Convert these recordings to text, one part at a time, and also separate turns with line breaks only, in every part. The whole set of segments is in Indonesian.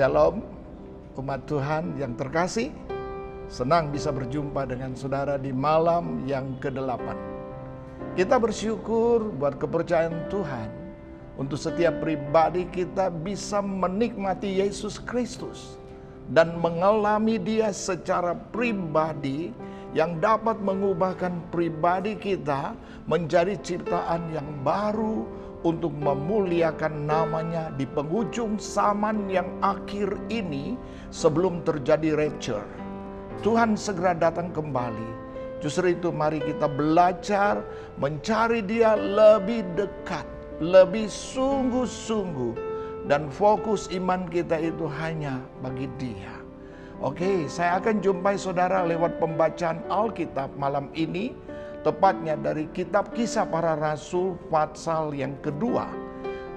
Shalom, umat Tuhan yang terkasih. Senang bisa berjumpa dengan saudara di malam yang ke-8. Kita bersyukur buat kepercayaan Tuhan untuk setiap pribadi kita bisa menikmati Yesus Kristus dan mengalami Dia secara pribadi yang dapat mengubahkan pribadi kita menjadi ciptaan yang baru untuk memuliakan namanya di penghujung zaman yang akhir ini sebelum terjadi rapture. Tuhan segera datang kembali. Justru itu mari kita belajar mencari Dia lebih dekat, lebih sungguh-sungguh, dan fokus iman kita itu hanya bagi Dia. Oke, saya akan jumpai saudara lewat pembacaan Alkitab malam ini, tepatnya dari kitab Kisah Para Rasul pasal yang kedua,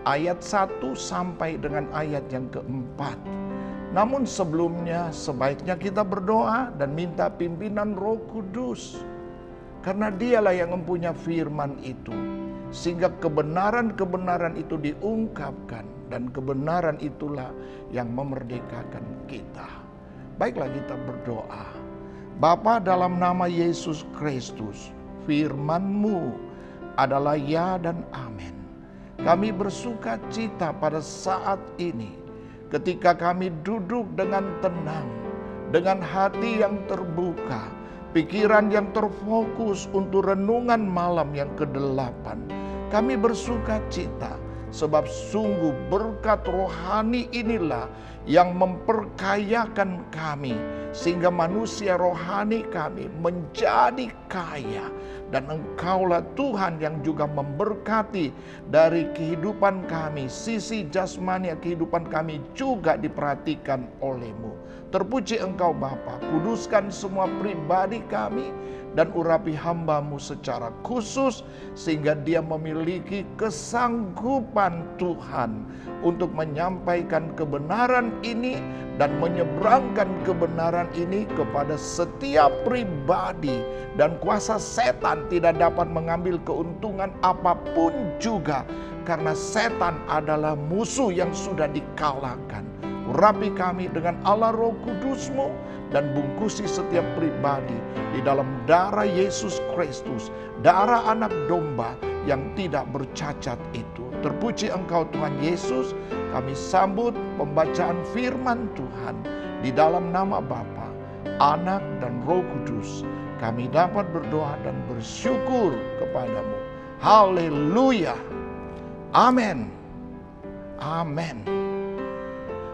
ayat 1 sampai dengan ayat yang keempat. Namun sebelumnya sebaiknya kita berdoa dan minta pimpinan Roh Kudus, karena Dialah yang mempunyai firman itu, sehingga kebenaran-kebenaran itu diungkapkan, dan kebenaran itulah yang memerdekakan kita. Baiklah kita berdoa. Bapa, dalam nama Yesus Kristus, firman-Mu adalah ya dan amin. Kami bersuka cita pada saat ini ketika kami duduk dengan tenang, dengan hati yang terbuka, pikiran yang terfokus untuk renungan malam yang ke-8. Kami bersuka cita sebab sungguh berkat rohani inilah yang memperkayakan kami, sehingga manusia rohani kami menjadi kaya. Dan Engkaulah Tuhan yang juga memberkati dari kehidupan kami, sisi jasmani kehidupan kami juga diperhatikan oleh-Mu. Terpuji Engkau Bapa, kuduskan semua pribadi kami dan urapi hamba-Mu secara khusus, sehingga dia memiliki kesanggupan Tuhan untuk menyampaikan kebenaran ini dan menyeberangkan kebenaran ini kepada setiap pribadi, dan kuasa setan tidak dapat mengambil keuntungan apapun juga, karena setan adalah musuh yang sudah dikalahkan. Urapi kami dengan Allah Roh Kudus-Mu dan bungkusi setiap pribadi di dalam darah Yesus Kristus, darah anak domba yang tidak bercacat itu. Terpuji Engkau Tuhan Yesus. Kami sambut pembacaan firman Tuhan di dalam nama Bapa, Anak dan Roh Kudus. Kami dapat berdoa dan bersyukur kepadamu. Haleluya. Amin. Amin.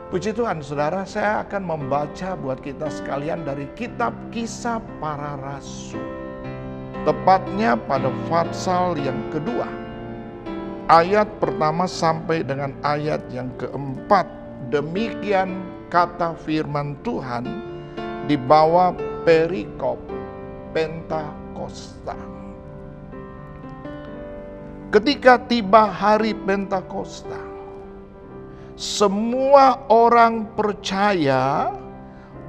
Puji Tuhan, saudara, saya akan membaca buat kita sekalian dari kitab Kisah Para Rasul. Tepatnya pada pasal yang kedua, ayat pertama sampai dengan ayat yang keempat. Demikian kata firman Tuhan di bawah perikop Pentakosta. Ketika tiba hari Pentakosta, semua orang percaya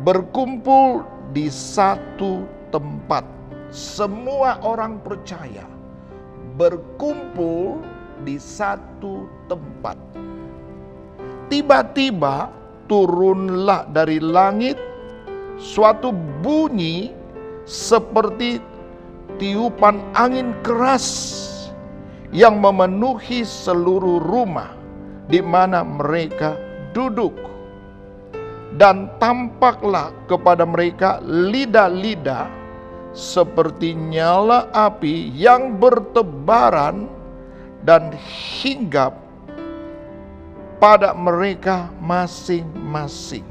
berkumpul di satu tempat. Semua orang percaya berkumpul di satu tempat. Tiba-tiba turunlah dari langit suatu bunyi seperti tiupan angin keras yang memenuhi seluruh rumah di mana mereka duduk. Dan tampaklah kepada mereka lidah-lidah seperti nyala api yang bertebaran dan hinggap pada mereka masing-masing.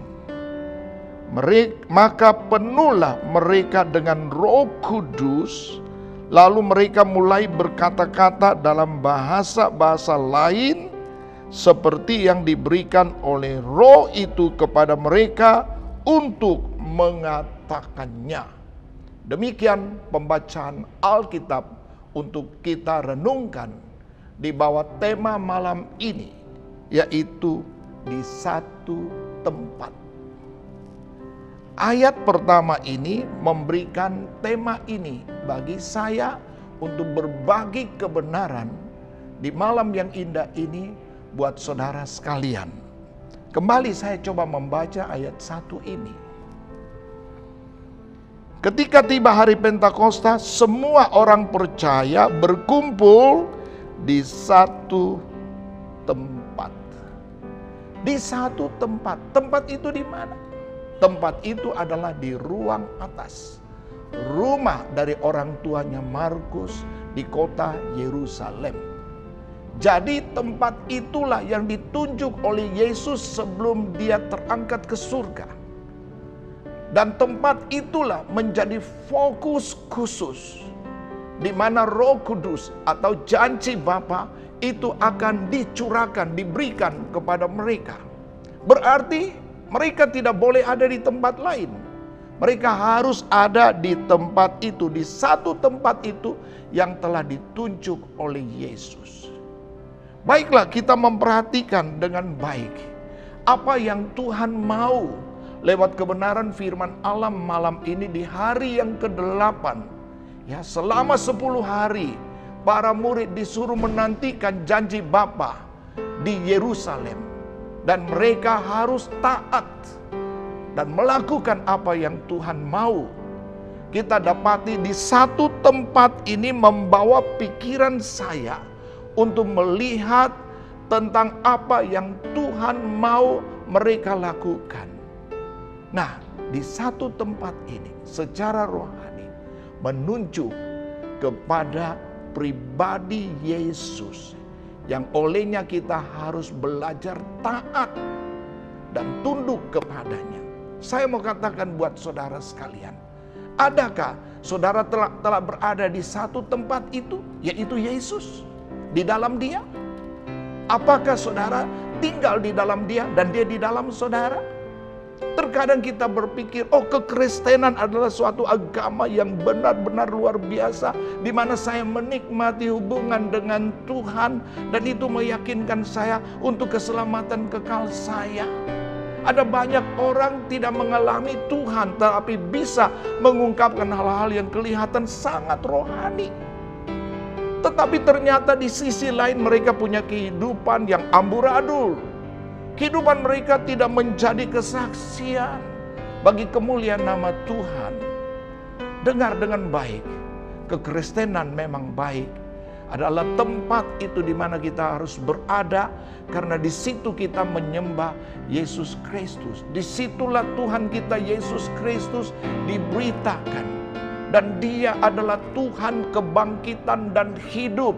Maka penuhlah mereka dengan Roh Kudus, lalu mereka mulai berkata-kata dalam bahasa-bahasa lain seperti yang diberikan oleh Roh itu kepada mereka untuk mengatakannya. Demikian pembacaan Alkitab untuk kita renungkan di bawah tema malam ini, yaitu di satu tempat. Ayat pertama ini memberikan tema ini bagi saya untuk berbagi kebenaran di malam yang indah ini buat saudara sekalian. Kembali saya coba membaca ayat 1 ini. Ketika tiba hari Pentakosta, semua orang percaya berkumpul di satu tempat. Di satu tempat. Tempat itu di mana? Tempat itu adalah di ruang atas. Rumah dari orang tuanya Markus di kota Yerusalem. Jadi tempat itulah yang ditunjuk oleh Yesus sebelum dia terangkat ke surga. Dan tempat itulah menjadi fokus khusus di mana Roh Kudus atau janji Bapa itu akan dicurahkan, diberikan kepada mereka. Berarti mereka tidak boleh ada di tempat lain. Mereka harus ada di tempat itu, di satu tempat itu yang telah ditunjuk oleh Yesus. Baiklah, kita memperhatikan dengan baik apa yang Tuhan mau lewat kebenaran firman Allah malam ini di hari yang ke-8. Ya, selama 10 hari para murid disuruh menantikan janji Bapa di Yerusalem. Dan mereka harus taat dan melakukan apa yang Tuhan mau. Kita dapati di satu tempat ini membawa pikiran saya untuk melihat tentang apa yang Tuhan mau mereka lakukan. Nah, di satu tempat ini secara rohani menunjuk kepada pribadi Yesus yang olehnya kita harus belajar taat dan tunduk kepadanya. Saya mau katakan buat saudara sekalian, adakah saudara telah berada di satu tempat itu, yaitu Yesus, di dalam Dia? Apakah saudara tinggal di dalam Dia dan Dia di dalam saudara? Terkadang kita berpikir, oh, kekristenan adalah suatu agama yang benar-benar luar biasa, di mana saya menikmati hubungan dengan Tuhan dan itu meyakinkan saya untuk keselamatan kekal saya. Ada banyak orang tidak mengalami Tuhan, tetapi bisa mengungkapkan hal-hal yang kelihatan sangat rohani. Tetapi ternyata di sisi lain mereka punya kehidupan yang amburadul. Kehidupan mereka tidak menjadi kesaksian bagi kemuliaan nama Tuhan. Dengar dengan baik, kekristenan memang baik. Adalah tempat itu di mana kita harus berada, karena di situ kita menyembah Yesus Kristus. Disitulah Tuhan kita Yesus Kristus diberitakan. Dan Dia adalah Tuhan kebangkitan dan hidup.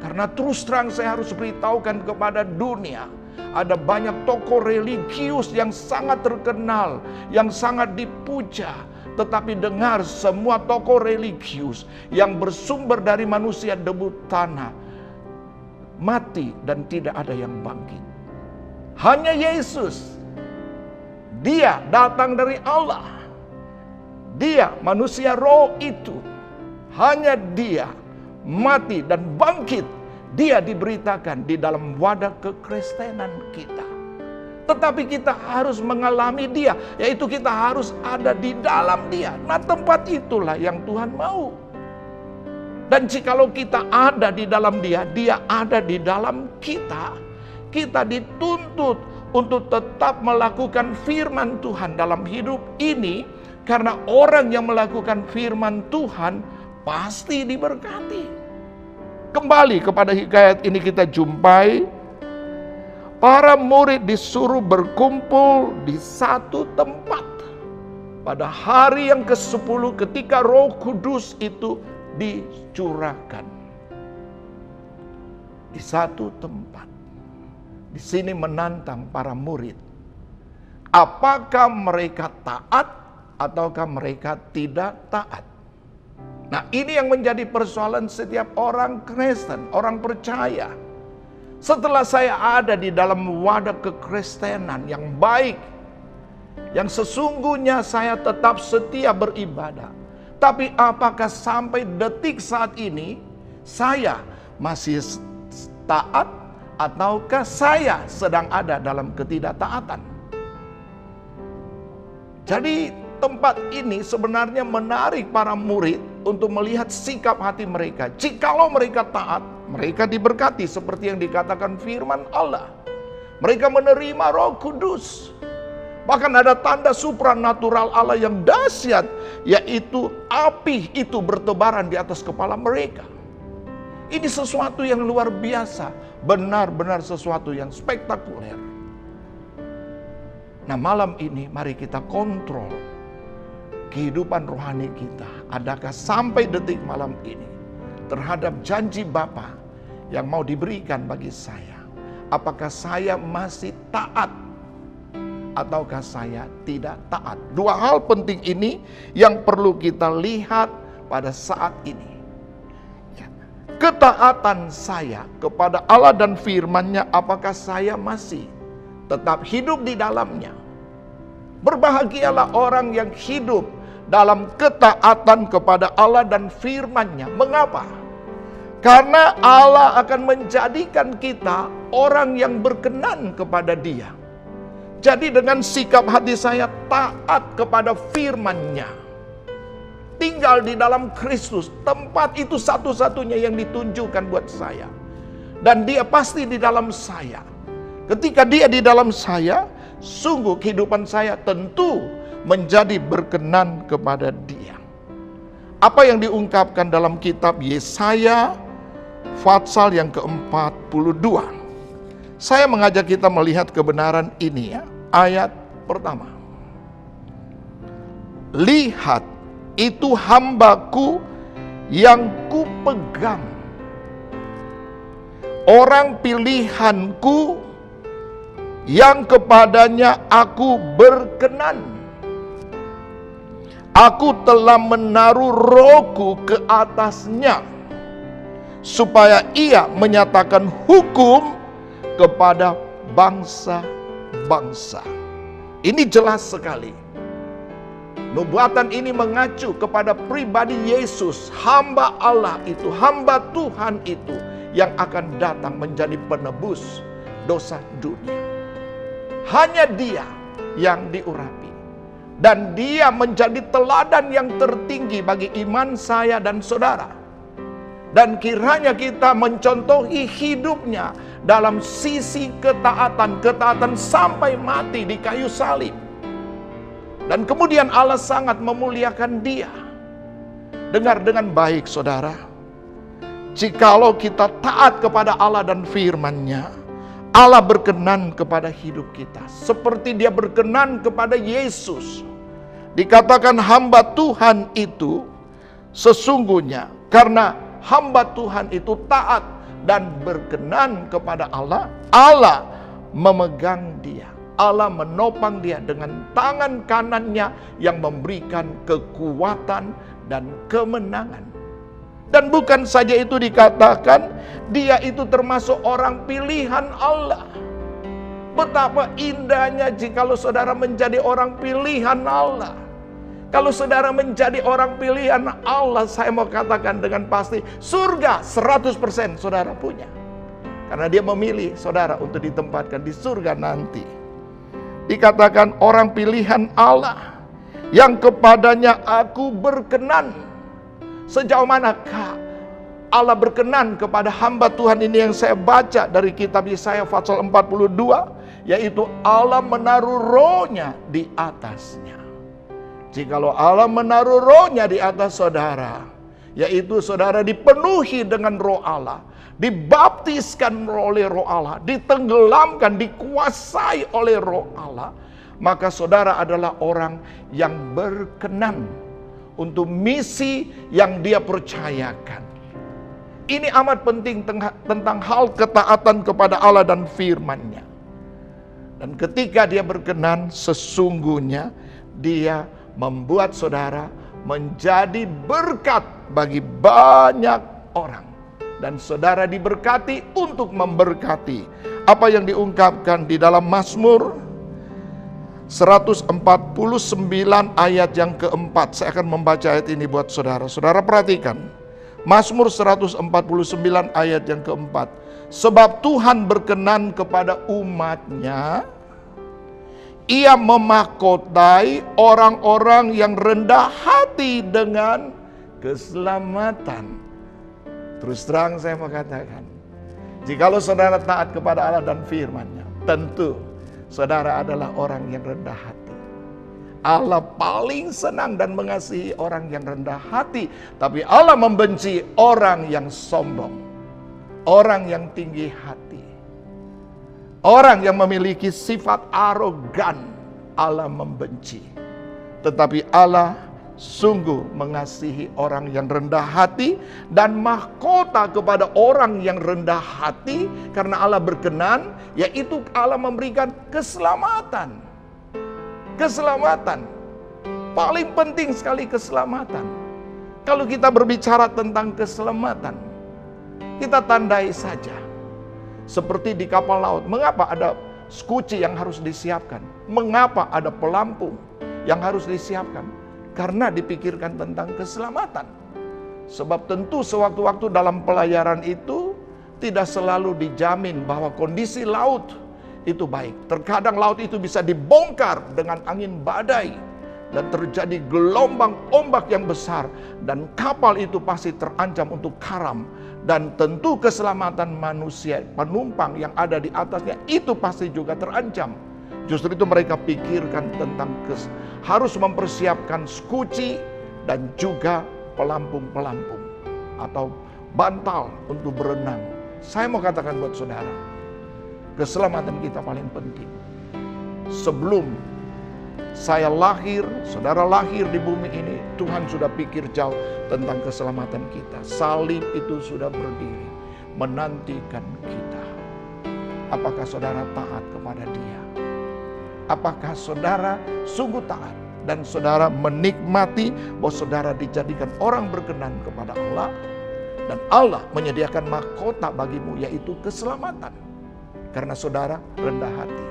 Karena terus terang saya harus beritahukan kepada dunia, ada banyak tokoh religius yang sangat terkenal, yang sangat dipuja. Tetapi dengar, semua tokoh religius yang bersumber dari manusia debu tanah mati dan tidak ada yang bangkit. Hanya Yesus, Dia datang dari Allah. Dia manusia roh itu, hanya Dia mati dan bangkit. Dia diberitakan di dalam wadah kekristenan kita. Tetapi kita harus mengalami Dia, yaitu kita harus ada di dalam Dia. Nah, tempat itulah yang Tuhan mau. Dan jikalau kita ada di dalam Dia, Dia ada di dalam kita. Kita dituntut untuk tetap melakukan firman Tuhan dalam hidup ini, karena orang yang melakukan firman Tuhan pasti diberkati. Kembali kepada hikayat ini kita jumpai, para murid disuruh berkumpul di satu tempat. Pada hari yang ke-10 ketika Roh Kudus itu dicurahkan. Di satu tempat. Di sini menantang para murid. Apakah mereka taat ataukah mereka tidak taat? Nah, ini yang menjadi persoalan setiap orang Kristen, orang percaya. Setelah saya ada di dalam wadah kekristenan yang baik, yang sesungguhnya saya tetap setia beribadah. Tapi apakah sampai detik saat ini saya masih taat ataukah saya sedang ada dalam ketidaktaatan? Jadi tempat ini sebenarnya menarik para murid untuk melihat sikap hati mereka. Jikalau mereka taat, mereka diberkati seperti yang dikatakan firman Allah. Mereka menerima Roh Kudus. Bahkan ada tanda supranatural Allah yang dahsyat, yaitu api itu bertebaran di atas kepala mereka. Ini sesuatu yang luar biasa, benar-benar sesuatu yang spektakuler. Nah, malam ini mari kita kontrol kehidupan rohani kita. Adakah sampai detik malam ini terhadap janji Bapa yang mau diberikan bagi saya? Apakah saya masih taat ataukah saya tidak taat? Dua hal penting ini yang perlu kita lihat pada saat ini. Ketaatan saya kepada Allah dan firman-Nya, apakah saya masih tetap hidup di dalamnya? Berbahagialah orang yang hidup dalam ketaatan kepada Allah dan firman-Nya. Mengapa? Karena Allah akan menjadikan kita orang yang berkenan kepada Dia. Jadi dengan sikap hati saya taat kepada firman-Nya, tinggal di dalam Kristus, tempat itu satu-satunya yang ditunjukkan buat saya. Dan Dia pasti di dalam saya. Ketika Dia di dalam saya, sungguh kehidupan saya tentu menjadi berkenan kepada Dia. Apa yang diungkapkan dalam kitab Yesaya Fatsal yang ke-42. Saya mengajak kita melihat kebenaran ini ya. Ayat pertama. Lihat, itu hambaku yang kupegang, orang pilihanku yang kepadanya aku berkenan. Aku telah menaruh rohku ke atasnya, supaya ia menyatakan hukum kepada bangsa-bangsa. Ini jelas sekali. Nubuatan ini mengacu kepada pribadi Yesus, hamba Allah itu, hamba Tuhan itu, yang akan datang menjadi penebus dosa dunia. Hanya Dia yang diurapi. Dan Dia menjadi teladan yang tertinggi bagi iman saya dan saudara. Dan kiranya kita mencontohi hidupnya dalam sisi ketaatan sampai mati di kayu salib. Dan kemudian Allah sangat memuliakan Dia. Dengar dengan baik saudara. Jikalau kita taat kepada Allah dan firman-Nya, Allah berkenan kepada hidup kita. Seperti Dia berkenan kepada Yesus. Dikatakan hamba Tuhan itu sesungguhnya karena hamba Tuhan itu taat dan berkenan kepada Allah, Allah memegang dia. Allah menopang dia dengan tangan kanannya yang memberikan kekuatan dan kemenangan. Dan bukan saja itu, dikatakan dia itu termasuk orang pilihan Allah. Betapa indahnya jikalau saudara menjadi orang pilihan Allah. Kalau saudara menjadi orang pilihan Allah, saya mau katakan dengan pasti, surga 100% saudara punya. Karena Dia memilih saudara untuk ditempatkan di surga nanti. Dikatakan orang pilihan Allah yang kepadanya aku berkenan. Sejauh manakah Allah berkenan kepada hamba Tuhan ini yang saya baca dari kitab Yesaya Fatsal 42, yaitu Allah menaruh rohnya di atasnya. Jikalau Allah menaruh rohnya di atas saudara, yaitu saudara dipenuhi dengan roh Allah, dibaptiskan oleh roh Allah, ditenggelamkan, dikuasai oleh roh Allah, maka saudara adalah orang yang berkenan untuk misi yang Dia percayakan. Ini amat penting tentang hal ketaatan kepada Allah dan firman-Nya. Dan ketika Dia berkenan, sesungguhnya Dia membuat saudara menjadi berkat bagi banyak orang. Dan saudara diberkati untuk memberkati. Apa yang diungkapkan di dalam Mazmur 149 ayat yang keempat. Saya akan membaca ayat ini buat saudara. Saudara perhatikan. Mazmur 149 ayat yang keempat. Sebab Tuhan berkenan kepada umat-Nya, Ia memahkotai orang-orang yang rendah hati dengan keselamatan. Terus terang saya mau katakan, jikalau saudara taat kepada Allah dan firman-Nya, Tentu saudara adalah orang yang rendah hati. Allah paling senang dan mengasihi orang yang rendah hati. Tapi Allah membenci orang yang sombong, orang yang tinggi hati, orang yang memiliki sifat arogan. Allah membenci. Tetapi Allah sungguh mengasihi orang yang rendah hati dan mahkota kepada orang yang rendah hati, karena Allah berkenan, yaitu Allah memberikan keselamatan. Keselamatan. Paling penting sekali keselamatan. Kalau kita berbicara tentang keselamatan, kita tandai saja. Seperti di kapal laut, mengapa ada skuci yang harus disiapkan? Mengapa ada pelampung yang harus disiapkan? Karena dipikirkan tentang keselamatan. Sebab tentu sewaktu-waktu dalam pelayaran itu tidak selalu dijamin bahwa kondisi laut itu baik. Terkadang laut itu bisa dibongkar dengan angin badai dan terjadi gelombang ombak yang besar, dan kapal itu pasti terancam untuk karam. Dan tentu keselamatan manusia, penumpang yang ada di atasnya itu pasti juga terancam. Justru itu mereka pikirkan tentang harus mempersiapkan skuci dan juga pelampung-pelampung atau bantal untuk berenang. Saya mau katakan buat saudara, keselamatan kita paling penting. Sebelum saya lahir, saudara lahir di bumi ini, Tuhan sudah pikir jauh tentang keselamatan kita. Salib itu sudah berdiri menantikan kita. Apakah saudara taat kepada Dia? Apakah saudara sungguh taat dan saudara menikmati bahwa saudara dijadikan orang berkenan kepada Allah, dan Allah menyediakan mahkota bagimu, yaitu keselamatan, karena saudara rendah hati.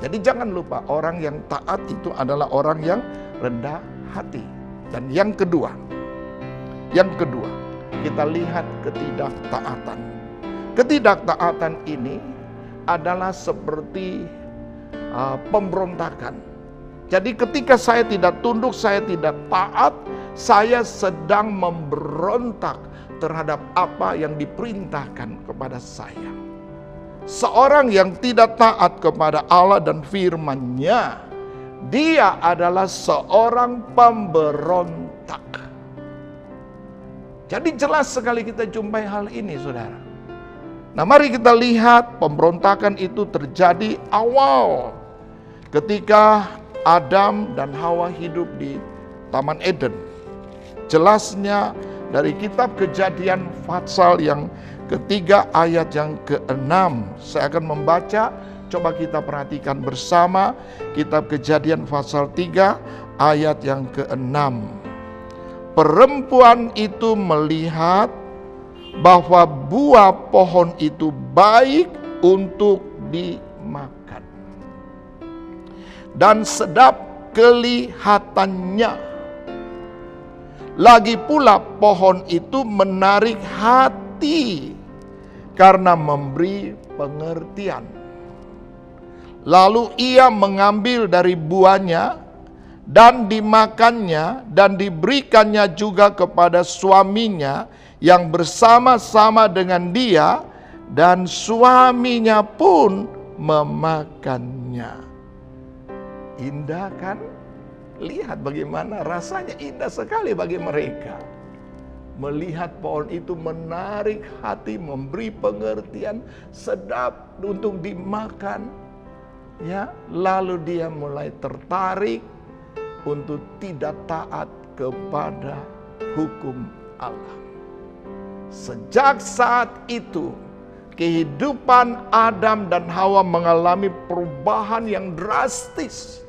Jadi jangan lupa, orang yang taat itu adalah orang yang rendah hati. Dan yang kedua, kita lihat ketidaktaatan. Ketidaktaatan ini adalah seperti pemberontakan. Jadi ketika saya tidak tunduk, saya tidak taat, saya sedang memberontak terhadap apa yang diperintahkan kepada saya. Seorang yang tidak taat kepada Allah dan firman-Nya, dia adalah seorang pemberontak. Jadi jelas sekali kita jumpai hal ini, saudara. Nah, mari kita lihat pemberontakan itu terjadi awal ketika Adam dan Hawa hidup di Taman Eden. Jelasnya dari kitab Kejadian pasal yang ketiga ayat yang ke-6. Saya akan membaca, coba kita perhatikan bersama kitab Kejadian pasal 3 ayat yang ke-6. Perempuan itu melihat bahwa buah pohon itu baik untuk dimakan dan sedap kelihatannya. Lagi pula pohon itu menarik hati karena memberi pengertian. Lalu ia mengambil dari buahnya dan dimakannya, dan diberikannya juga kepada suaminya yang bersama-sama dengan dia, dan suaminya pun memakannya. Indah kan? Lihat bagaimana rasanya, indah sekali bagi mereka. Melihat pohon itu menarik hati, memberi pengertian, sedap untuk dimakan. Ya, lalu dia mulai tertarik untuk tidak taat kepada hukum Allah. Sejak saat itu, kehidupan Adam dan Hawa mengalami perubahan yang drastis.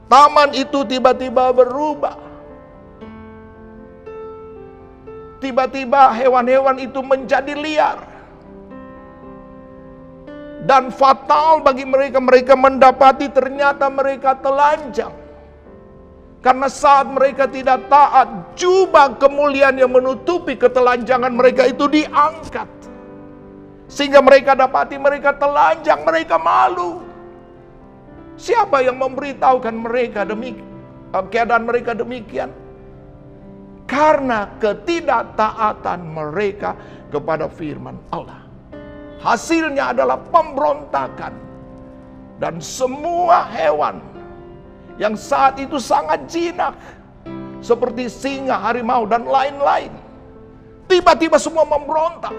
Taman itu tiba-tiba berubah. Tiba-tiba hewan-hewan itu menjadi liar. Dan fatal bagi mereka, mereka mendapati ternyata mereka telanjang. Karena saat mereka tidak taat, jubah kemuliaan yang menutupi ketelanjangan mereka itu diangkat. Sehingga mereka dapati mereka telanjang, mereka malu. Siapa yang memberitahukan mereka keadaan mereka demikian? Karena ketidaktaatan mereka kepada firman Allah. Hasilnya adalah pemberontakan. dan semua hewan yang saat itu sangat jinak, seperti singa, harimau, dan lain-lain, tiba-tiba semua memberontak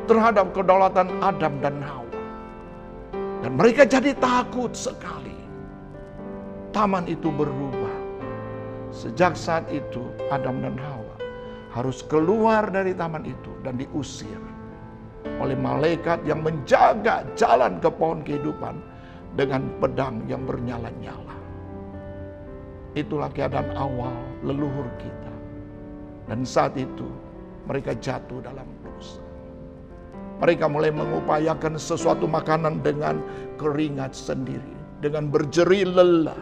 terhadap kedaulatan Adam dan Hawa. Dan mereka jadi takut sekali. Taman itu berubah. Sejak saat itu Adam dan Hawa harus keluar dari taman itu dan diusir oleh malaikat yang menjaga jalan ke pohon kehidupan dengan pedang yang bernyala-nyala. Itulah keadaan awal leluhur kita. Dan saat itu mereka jatuh dalam dosa. Mereka mulai mengupayakan sesuatu makanan dengan keringat sendiri, dengan berjerih lelah.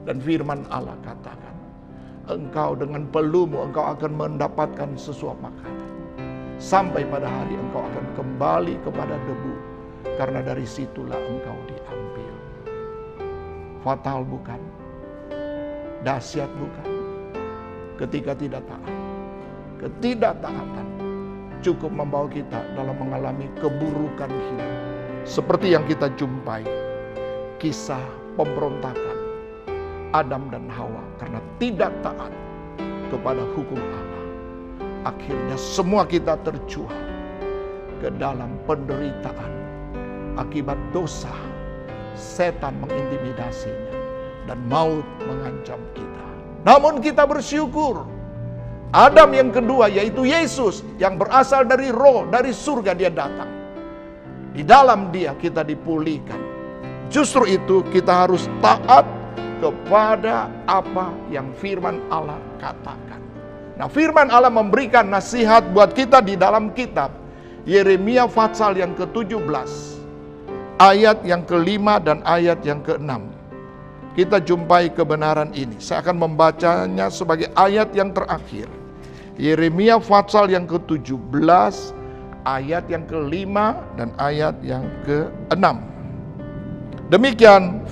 Dan firman Allah katakan, engkau dengan pelumu engkau akan mendapatkan sesuatu makanan. Sampai pada hari engkau akan kembali kepada debu, karena dari situlah engkau diambil. Fatal bukan? Dahsyat bukan? Ketika tidak taat. Ketidaktaatan cukup membawa kita dalam mengalami keburukan hidup. Seperti yang kita jumpai kisah pemberontakan Adam dan Hawa karena tidak taat kepada hukum Allah. Akhirnya semua kita terjual ke dalam penderitaan akibat dosa. Setan mengintimidasinya dan maut mengancam kita. Namun kita bersyukur, Adam yang kedua yaitu Yesus yang berasal dari roh, dari surga dia datang. Di dalam dia kita dipulihkan. Justru itu kita harus taat kepada apa yang firman Allah katakan. Nah, firman Allah memberikan nasihat buat kita di dalam kitab Yeremia pasal yang ke-17, ayat yang ke-5 dan ayat yang ke-6. Kita jumpai kebenaran ini. Saya akan membacanya sebagai ayat yang terakhir. Yeremia pasal yang ke-17, ayat yang ke-5 dan ayat yang ke-6. Demikian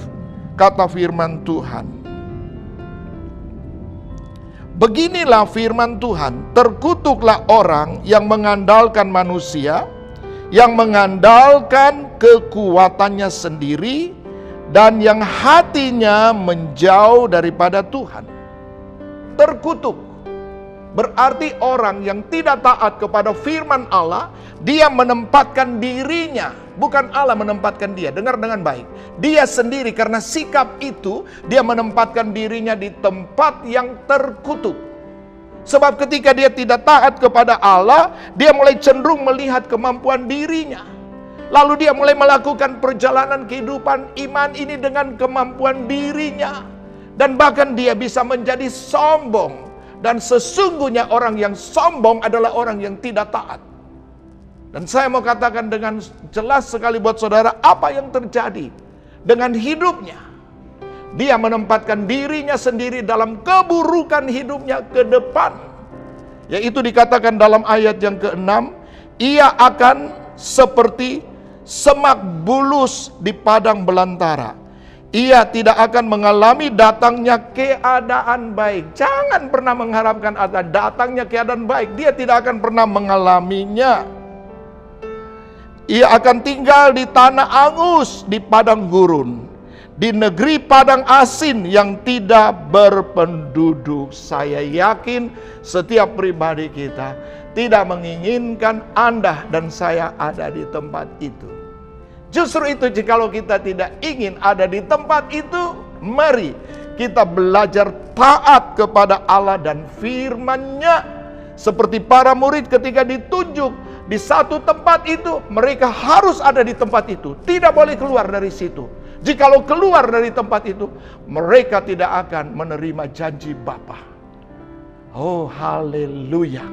kata firman Tuhan. Beginilah firman Tuhan, terkutuklah orang yang mengandalkan manusia, yang mengandalkan kekuatannya sendiri, dan yang hatinya menjauh daripada Tuhan. Terkutuk berarti orang yang tidak taat kepada firman Allah, dia menempatkan dirinya, bukan Allah menempatkan dia. Dengar dengan baik, dia sendiri karena sikap itu, dia menempatkan dirinya di tempat yang terkutuk. Sebab ketika dia tidak taat kepada Allah, dia mulai cenderung melihat kemampuan dirinya. Lalu dia mulai melakukan perjalanan kehidupan iman ini dengan kemampuan dirinya. Dan bahkan dia bisa menjadi sombong. Dan sesungguhnya orang yang sombong adalah orang yang tidak taat. Dan saya mau katakan dengan jelas sekali buat saudara apa yang terjadi dengan hidupnya. Dia menempatkan dirinya sendiri dalam keburukan hidupnya ke depan. Yaitu dikatakan dalam ayat yang ke-6, ia akan seperti semak bulus di padang belantara. Ia tidak akan mengalami datangnya keadaan baik. Jangan pernah mengharapkan ada datangnya keadaan baik. Dia tidak akan pernah mengalaminya. Ia akan tinggal di tanah angus, di padang gurun, di negeri padang asin yang tidak berpenduduk. Saya yakin setiap pribadi kita tidak menginginkan Anda dan saya ada di tempat itu. Justru itu jikalau kita tidak ingin ada di tempat itu, mari kita belajar taat kepada Allah dan firman-Nya. Seperti para murid ketika ditunjuk di satu tempat itu, mereka harus ada di tempat itu. Tidak boleh keluar dari situ. Jikalau keluar dari tempat itu, mereka tidak akan menerima janji Bapa. Oh haleluya.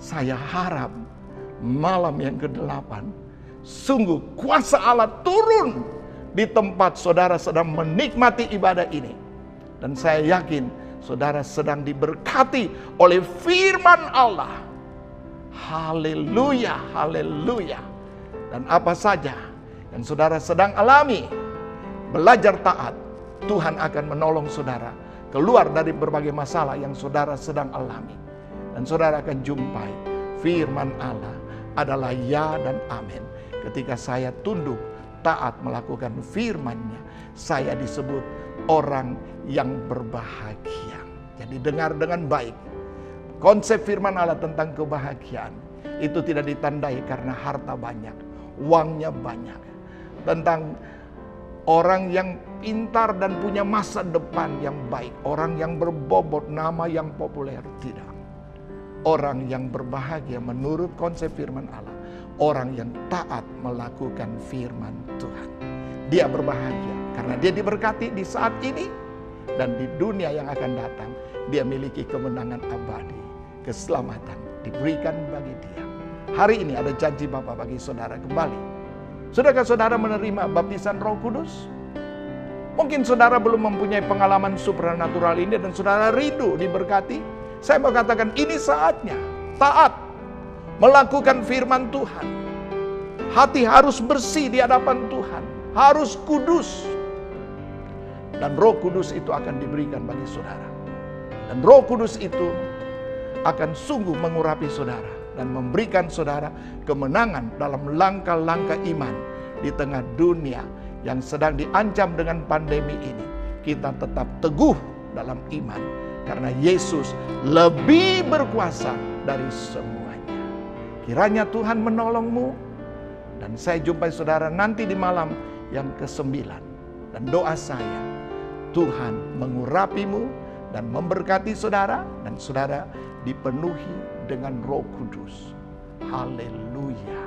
Saya harap malam yang ke-8 sungguh kuasa Allah turun di tempat saudara sedang menikmati ibadah ini. Dan saya yakin saudara sedang diberkati oleh firman Allah. Haleluya, haleluya. Dan apa saja yang saudara sedang alami, belajar taat, Tuhan akan menolong saudara keluar dari berbagai masalah yang saudara sedang alami. Dan saudara akan jumpai firman Allah adalah ya dan amin. Ketika saya tunduk taat melakukan firman-Nya, saya disebut orang yang berbahagia. Jadi dengar dengan baik. Konsep firman Allah tentang kebahagiaan itu tidak ditandai karena harta banyak, uangnya banyak. Tentang orang yang pintar dan punya masa depan yang baik, orang yang berbobot, nama yang populer, tidak. Orang yang berbahagia menurut konsep firman Allah, orang yang taat melakukan firman Tuhan. Dia berbahagia karena dia diberkati di saat ini dan di dunia yang akan datang. Dia miliki kemenangan abadi, keselamatan diberikan bagi dia. Hari ini ada janji Bapa bagi saudara kembali. Sudahkah saudara menerima baptisan Roh Kudus? Mungkin saudara belum mempunyai pengalaman supranatural ini dan saudara rindu diberkati. Saya mau katakan ini saatnya. Taat melakukan firman Tuhan. Hati harus bersih di hadapan Tuhan. Harus kudus. Dan Roh Kudus itu akan diberikan bagi saudara. Dan Roh Kudus itu akan sungguh mengurapi saudara dan memberikan saudara kemenangan dalam langkah-langkah iman di tengah dunia yang sedang diancam dengan pandemi ini. Kita tetap teguh dalam iman karena Yesus lebih berkuasa dari semuanya. Kiranya Tuhan menolongmu dan saya jumpai saudara nanti di malam yang ke-9. Dan doa saya, Tuhan mengurapimu dan memberkati saudara dan saudara dipenuhi dengan Roh Kudus. Haleluya.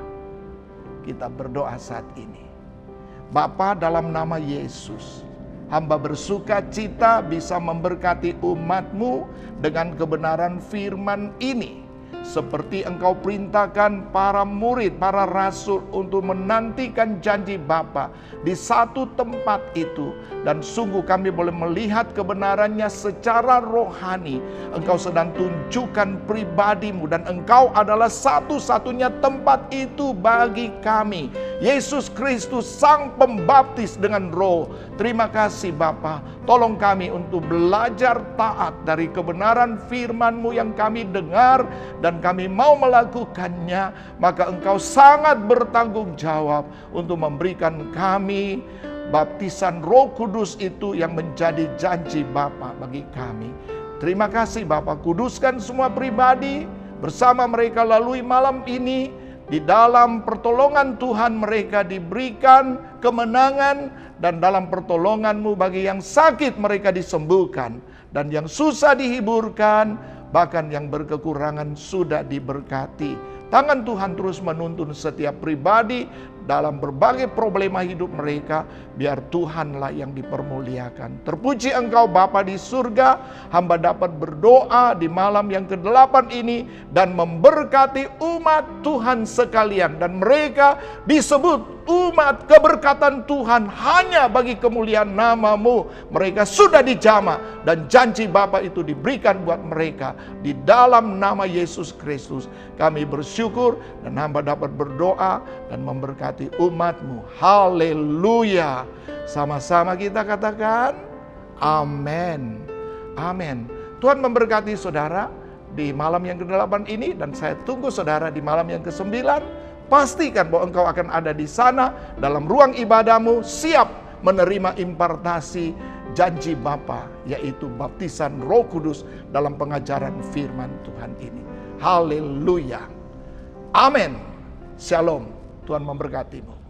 Kita berdoa saat ini. Bapa, dalam nama Yesus, hamba bersuka cita bisa memberkati umat-Mu dengan kebenaran firman ini. Seperti Engkau perintahkan para murid, para rasul untuk menantikan janji Bapa di satu tempat itu. Dan sungguh kami boleh melihat kebenarannya secara rohani. Engkau sedang tunjukkan pribadi-Mu dan Engkau adalah satu-satunya tempat itu bagi kami. Yesus Kristus Sang Pembaptis dengan Roh. Terima kasih Bapa. Tolong kami untuk belajar taat dari kebenaran firman-Mu yang kami dengar dan kami mau melakukannya. Maka Engkau sangat bertanggung jawab untuk memberikan kami baptisan Roh Kudus itu yang menjadi janji Bapa bagi kami. Terima kasih Bapa, kuduskan semua pribadi bersama mereka lalui malam ini. Di dalam pertolongan Tuhan mereka diberikan kemenangan dan dalam pertolongan-Mu bagi yang sakit mereka disembuhkan dan yang susah dihiburkan, bahkan yang berkekurangan sudah diberkati. Tangan Tuhan terus menuntun setiap pribadi dalam berbagai problema hidup mereka, biar Tuhanlah yang dipermuliakan. Terpuji Engkau Bapa di surga, hamba dapat berdoa di malam yang ke-8 ini dan memberkati umat Tuhan sekalian. Dan mereka disebut umat keberkatan Tuhan hanya bagi kemuliaan nama-Mu. Mereka sudah dijamah dan janji Bapa itu diberikan buat mereka. Di dalam nama Yesus Kristus kami bersyukur dan hamba dapat berdoa dan memberkati umat-Mu. Haleluya. Sama-sama kita katakan amin. Amin. Tuhan memberkati saudara di malam yang ke-8 ini dan saya tunggu saudara di malam yang ke-9. Pastikan bahwa engkau akan ada di sana dalam ruang ibadahmu, siap menerima impartasi janji Bapa, yaitu baptisan Roh Kudus dalam pengajaran firman Tuhan ini. Haleluya. Amin. Shalom. Tuhan memberkatimu.